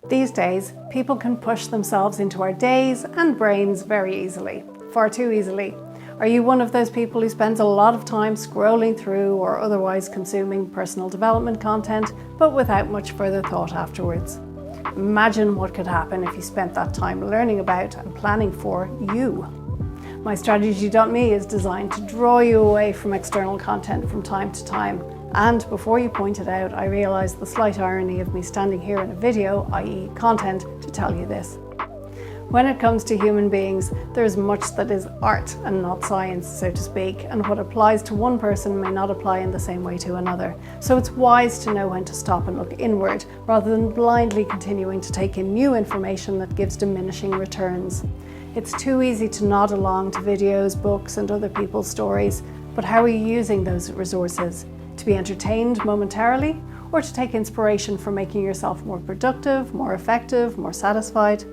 These days, people can push themselves into our days and brains very easily, far too easily. Are you one of those people who spends a lot of time scrolling through or otherwise consuming personal development content, but without much further thought afterwards? Imagine what could happen if you spent that time learning about and planning for you. MyStrategy.me is designed to draw you away from external content from time to time. And before you point it out, I realised the slight irony of me standing here in a video, i.e. content, to tell you this. When it comes to human beings, there is much that is art and not science, so to speak, and what applies to one person may not apply in the same way to another. So it's wise to know when to stop and look inward, rather than blindly continuing to take in new information that gives diminishing returns. It's too easy to nod along to videos, books, and other people's stories, but how are you using those resources? To be entertained momentarily, or to take inspiration from making yourself more productive, more effective, more satisfied?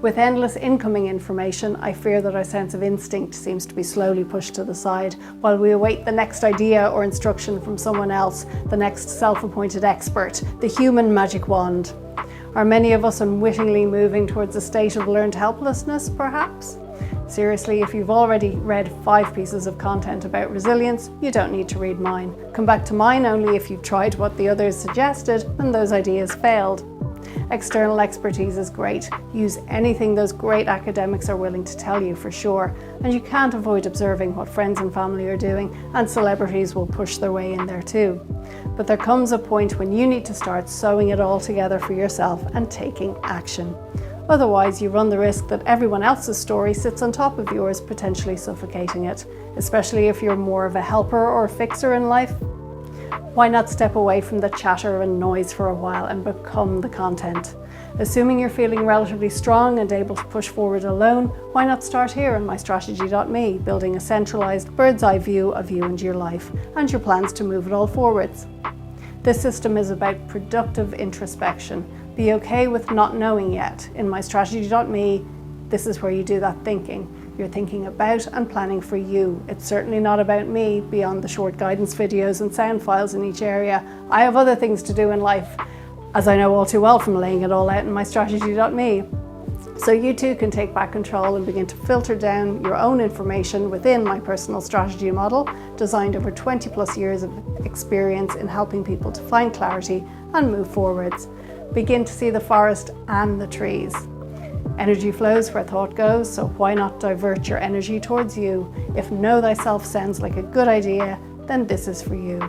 With endless incoming information, I fear that our sense of instinct seems to be slowly pushed to the side while we await the next idea or instruction from someone else, the next self-appointed expert, the human magic wand. Are many of us unwittingly moving towards a state of learned helplessness, perhaps? Seriously, if you've already read 5 pieces of content about resilience, you don't need to read mine. Come back to mine only if you've tried what the others suggested and those ideas failed. External expertise is great. Use anything those great academics are willing to tell you for sure. And you can't avoid observing what friends and family are doing, and celebrities will push their way in there too. But there comes a point when you need to start sewing it all together for yourself and taking action. Otherwise, you run the risk that everyone else's story sits on top of yours, potentially suffocating it, especially if you're more of a helper or a fixer in life. Why not step away from the chatter and noise for a while and become the content? Assuming you're feeling relatively strong and able to push forward alone, why not start here on MyStrategy.me, building a centralised bird's eye view of you and your life, and your plans to move it all forwards. This system is about productive introspection. Be okay with not knowing yet. In MyStrategy.me, this is where you do that thinking. You're thinking about and planning for you. It's certainly not about me, beyond the short guidance videos and sound files in each area. I have other things to do in life, as I know all too well from laying it all out in MyStrategy.me. So you too can take back control and begin to filter down your own information within my personal strategy model, designed over 20+ years of experience in helping people to find clarity and move forwards. Begin to see the forest and the trees. Energy flows where thought goes, so why not divert your energy towards you? If know thyself sounds like a good idea, then this is for you.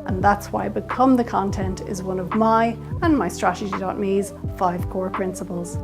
And that's why Become the Content is one of my and MyStrategy.me's 5 core principles.